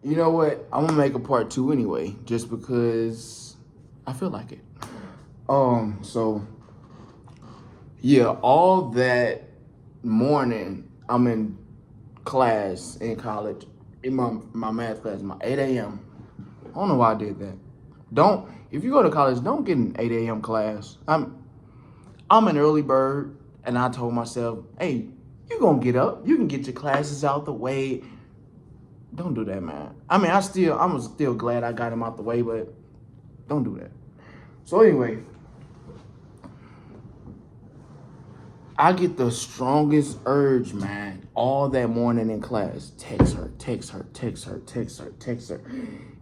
You know what? I'm gonna make a part two anyway, just because I feel like it. So yeah, all that morning, I'm in class in college, in my math class, my 8 a.m. I don't know why I did that. Don't if you go to college, don't get an 8 a.m. class. I'm an early bird, and I told myself, hey, you gonna get up, you can get your classes out the way. Don't do that, man. I mean, I'm still glad I got him out the way, but don't do that. So anyway, I get the strongest urge, man, all that morning in class. Text her, text her, text her, text her, text her.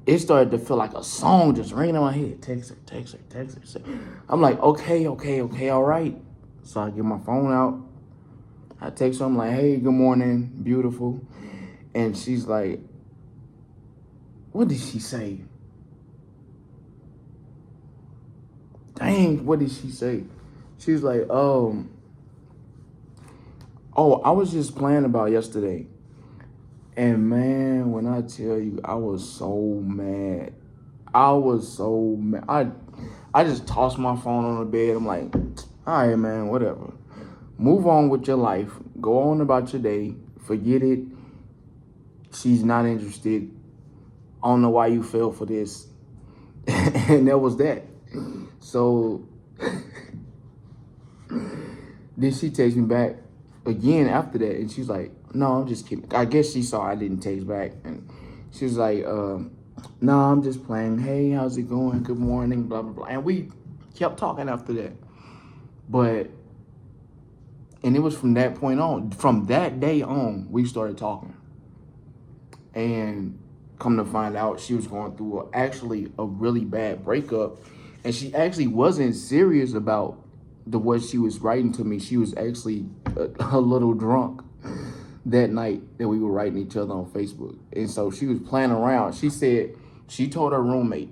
It started to feel like a song just ringing in my head. Text her, text her, text her. I'm like, okay, okay, okay, all right. So I get my phone out. I text her. I'm like, hey, good morning, beautiful. And she's like, what did she say? Dang, what did she say? She was like, oh, I was just playing about yesterday. And man, when I tell you, I was so mad. I was so mad. I just tossed my phone on the bed. I'm like, all right, man, whatever. Move on with your life. Go on about your day. Forget it. She's not interested. I don't know why you fell for this. And that was that. So then she takes me back again after that, and she's like, "No, I'm just kidding." I guess she saw I didn't text back, and she was like, "No, I'm just playing. Hey, how's it going? Good morning, blah blah blah." And we kept talking after that, but and it was from that point on, from that day on, we started talking, and come to find out, she was going through actually a really bad breakup, and she actually wasn't serious about the what she was writing to me. She was actually a little drunk that night that we were writing each other on Facebook. And so she was playing around. She said, she told her roommate,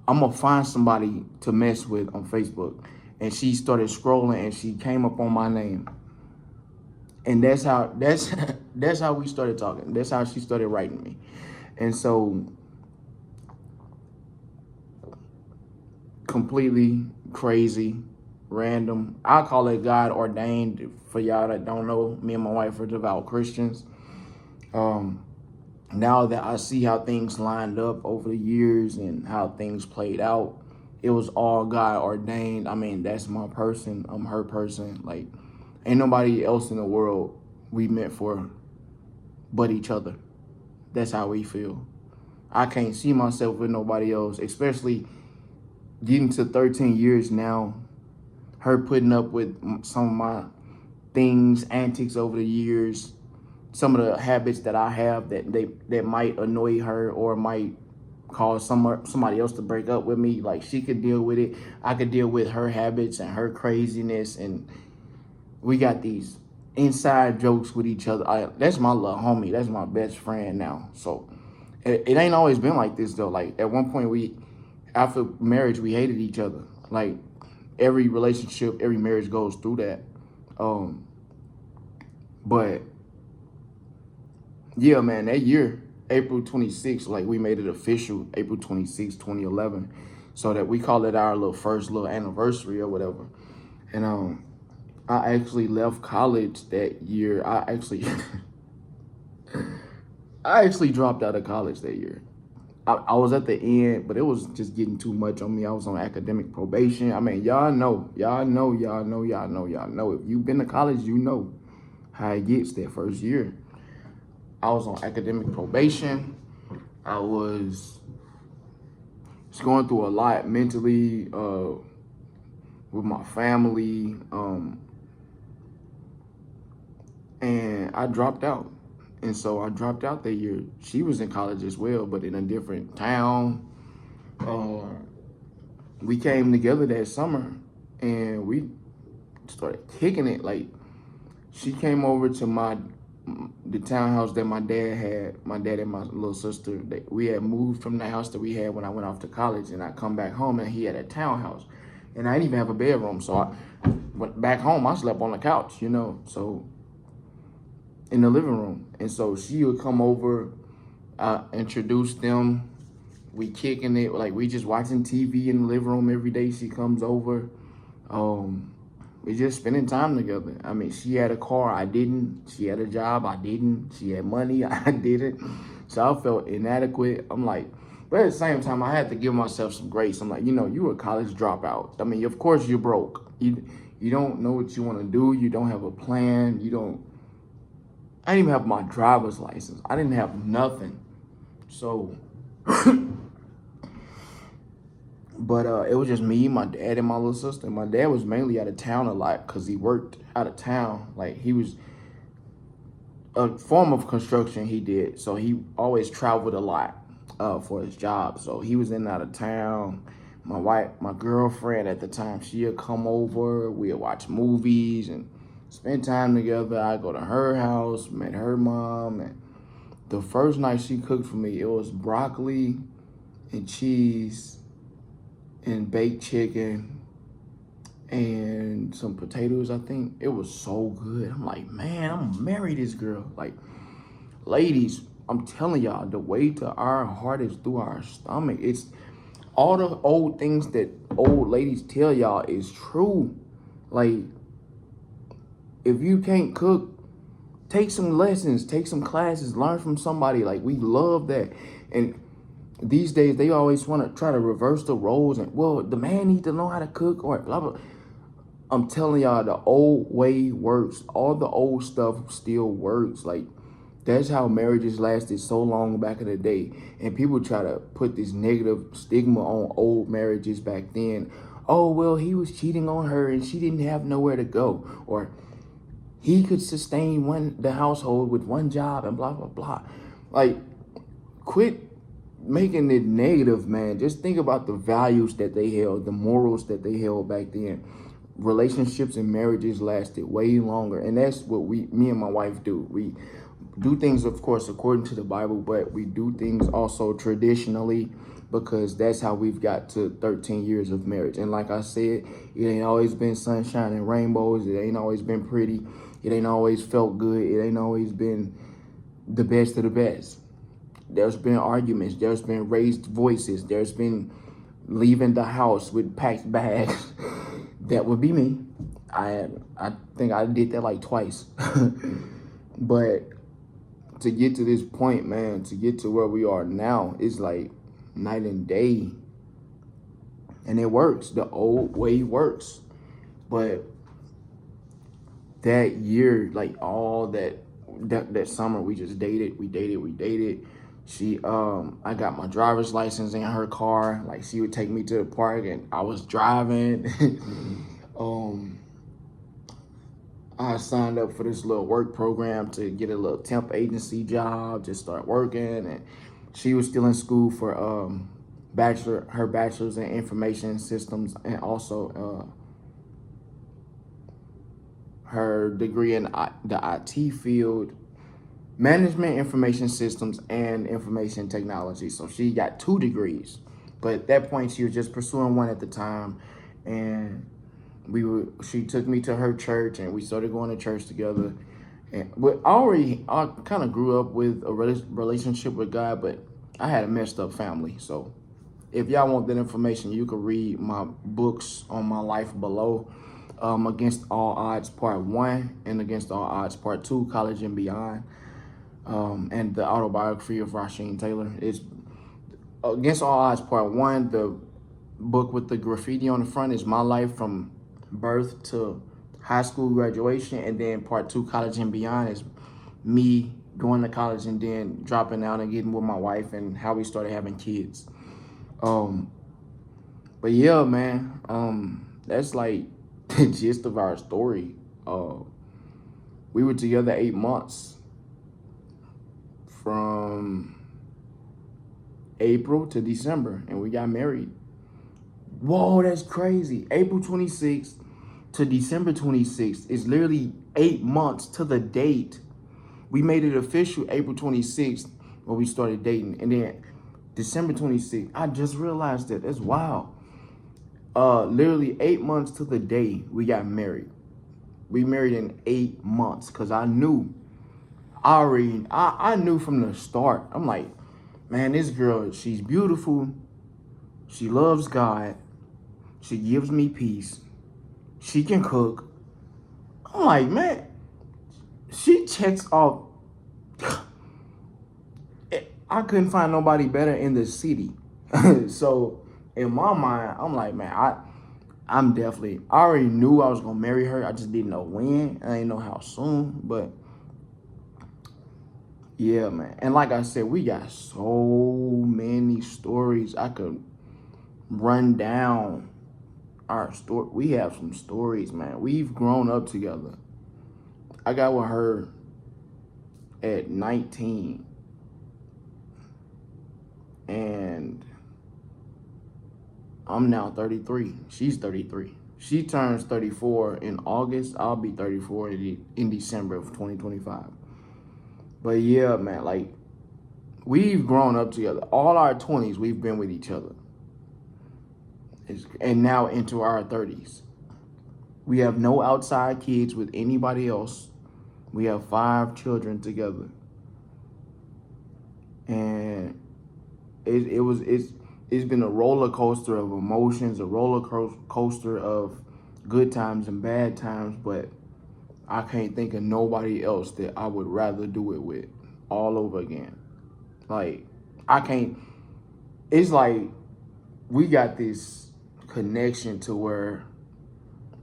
I'm gonna find somebody to mess with on Facebook. And she started scrolling and she came up on my name. And that's how we started talking. That's how she started writing me. And so completely crazy, random. I call it God ordained. For y'all that don't know, me and my wife are devout Christians. Um, Now that I see how things lined up over the years and how things played out, it was all God ordained. I mean, that's my person. I'm her person. Like, ain't nobody else in the world we meant for but each other. That's how we feel. I can't see myself with nobody else, especially getting to 13 years now. Her putting up with some of my things, antics over the years, some of the habits that I have that might annoy her or might cause somebody else to break up with me. Like she could deal with it. I could deal with her habits and her craziness, and we got these inside jokes with each other. That's my little homie. That's my best friend now. So it ain't always been like this though. Like at one point after marriage, we hated each other. Like every relationship, every marriage goes through that. Um, but yeah, man, that year, April 26th, like we made it official, April 26th, 2011. So that we call it our little first little anniversary or whatever. And I actually left college that year. I actually dropped out of college that year. I was at the end, but it was just getting too much on me. I was on academic probation. I mean, y'all know. If you've been to college, you know how it gets that first year. I was on academic probation. I was going through a lot mentally with my family, and I dropped out. And so I dropped out that year. She was in college as well, but in a different town. Uh, we came together that summer, and we started kicking it. Like she came over to the townhouse that my dad had. My dad and my little sister. We had moved from the house that we had when I went off to college, and I come back home, and he had a townhouse, and I didn't even have a bedroom. So I went back home. I slept on the couch, So in the living room, and so she would come over I introduced them. We kicking it, like we just watching TV in the living room every day. She comes over. Um, we just spending time together. I mean, she had a car, I didn't. She had a job, I didn't. She had money, I didn't. So I felt inadequate. I'm like, but at the same time, I had to give myself some grace. I'm like, you a college dropout. I mean, of course you're broke. You don't know what you want to do. You don't have a plan. You don't. I didn't even have my driver's license. I didn't have nothing. So, but it was just me, my dad, and my little sister. My dad was mainly out of town a lot because he worked out of town. Like he was a form of construction he did, so he always traveled a lot for his job. So he was in and out of town. My girlfriend at the time, she'd come over. We'd watch movies and spend time together. I go to her house, met her mom, and the first night she cooked for me, it was broccoli and cheese and baked chicken and some potatoes, I think. It was so good. I'm like, man, I'm gonna marry this girl. Like, ladies, I'm telling y'all, the way to our heart is through our stomach. It's all the old things that old ladies tell y'all is true. Like, if you can't cook, take some lessons, take some classes, learn from somebody. Like, we love that. And these days, they always want to try to reverse the roles and, well, the man needs to know how to cook or blah, blah. I'm telling y'all, the old way works. All the old stuff still works. Like, that's how marriages lasted so long back in the day. And people try to put this negative stigma on old marriages back then. Oh, well, he was cheating on her and she didn't have nowhere to go. Or he could sustain the household with one job and blah, blah, blah. Like, quit making it negative, man. Just think about the values that they held, the morals that they held back then. Relationships and marriages lasted way longer, and that's what me and my wife do. We do things, of course, according to the Bible, but we do things also traditionally because that's how we've got to 13 years of marriage. And like I said, it ain't always been sunshine and rainbows. It ain't always been pretty. It ain't always felt good. It ain't always been the best of the best. There's been arguments. There's been raised voices. There's been leaving the house with packed bags. That would be me. I think I did that like twice. But to get to this point, man, to get to where we are now, it's like night and day. And it works. The old way works. But that year, like all that summer, we just dated. We dated. I got my driver's license in her car. Like, she would take me to the park and I was driving. I signed up for this little work program to get a little temp agency job, just start working. And she was still in school for her bachelor's in information systems, and also her degree in the IT field, management, information systems, and information technology. So she got 2 degrees. But at that point, she was just pursuing one at the time. And she took me to her church and we started going to church together. And I kind of grew up with a relationship with God, but I had a messed up family. So if y'all want that information, you can read my books on my life below. Against All Odds Part 1 and Against All Odds Part 2, College and Beyond. And the autobiography of Rasheen Taylor. Is Against All Odds Part 1, the book with the graffiti on the front, is my life from birth to high school graduation. And then Part 2, College and Beyond, is me going to college and then dropping out and getting with my wife and how we started having kids. But yeah, man, that's like the gist of our story. We were together 8 months, from April to December, and we got married. Whoa, that's crazy. April 26th to December 26th is literally 8 months to the date. We made it official April 26th when we started dating, and then December 26th, I just realized that. That's wild. Literally 8 months to the day we got married. We married in 8 months because I knew from the start. I'm like, man, this girl, she's beautiful. She loves God. She gives me peace. She can cook. I'm like, man, she checks off. I couldn't find nobody better in the city. So in my mind, I'm like, man, I'm definitely, I already knew I was gonna marry her. I just didn't know when. I didn't know how soon, but yeah, man. And like I said, we got so many stories I could run down our story. We have some stories, man. We've grown up together. I got with her at 19, and I'm now 33. She's 33. She turns 34 in August. I'll be 34 in December of 2025. But yeah, man, like, we've grown up together. All our 20s, we've been with each other. And now into our 30s. We have no outside kids with anybody else. We have 5 children together. And it's been a roller coaster of emotions, a roller coaster of good times and bad times, but I can't think of nobody else that I would rather do it with all over again. Like, I can't, it's like we got this connection to where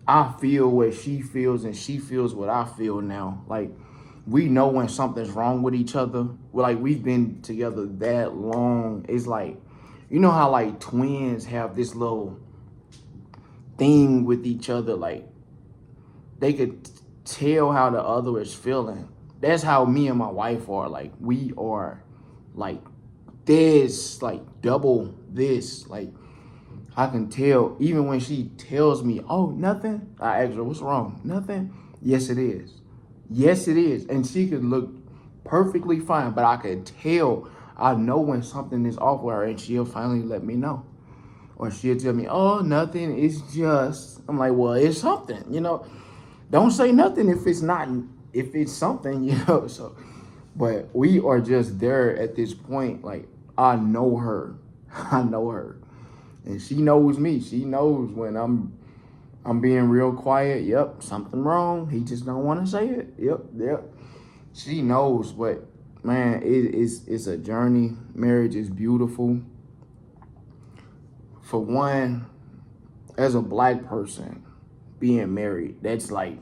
I feel what she feels and she feels what I feel now. Like, we know when something's wrong with each other. Like, we've been together that long. It's like, you know how like twins have this little thing with each other, like they could tell how the other is feeling. That's how me and my wife are. Like, we are like this, like double this. Like, I can tell even when she tells me, oh, nothing. I ask her, what's wrong? Nothing. Yes, it is. Yes, it is. And she could look perfectly fine, but I could tell, I know when something is off with her, and she'll finally let me know. Or she'll tell me, oh, nothing, it's just, I'm like, well, it's something, you know. Don't say nothing if it's not, if it's something, you know. So, but we are just there at this point. Like, I know her. I know her. And she knows me. She knows when I'm being real quiet. Yep, something wrong. He just don't want to say it. Yep. She knows, but man, it's a journey. Marriage is beautiful. For one, as a black person, being married, that's like,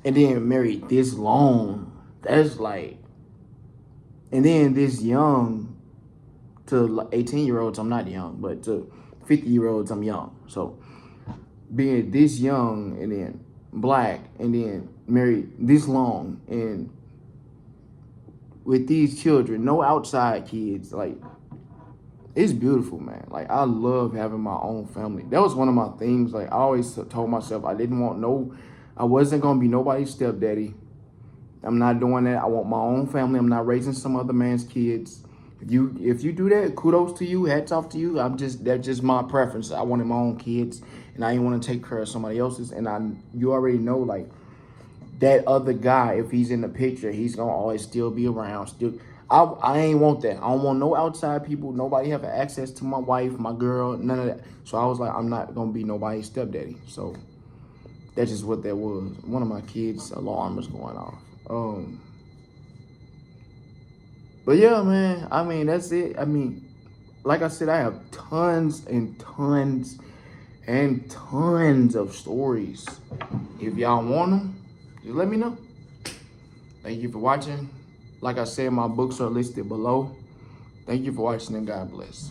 and then married this long, that's like, and then this young to 18-year-olds, I'm not young, but to 50-year-olds, I'm young. So being this young and then black and then married this long and with these children, no outside kids, like, it's beautiful, man. Like, I love having my own family. That was one of my things. Like, I always told myself I wasn't going to be nobody's stepdaddy. I'm not doing that. I want my own family. I'm not raising some other man's kids. If you do that, kudos to you. Hats off to you. That's just my preference. I wanted my own kids, and I didn't want to take care of somebody else's. And you already know, like, that other guy, if he's in the picture, he's gonna always still be around. I ain't want that. I don't want no outside people. Nobody have access to my wife, my girl, none of that. So I was like, I'm not gonna be nobody's stepdaddy. So that's just what that was. One of my kids' alarm was going off. But yeah, man. I mean, that's it. I mean, like I said, I have tons and tons and tons of stories. If y'all want them, just let me know. Thank you for watching. Like I said, my books are listed below. Thank you for watching, and God bless.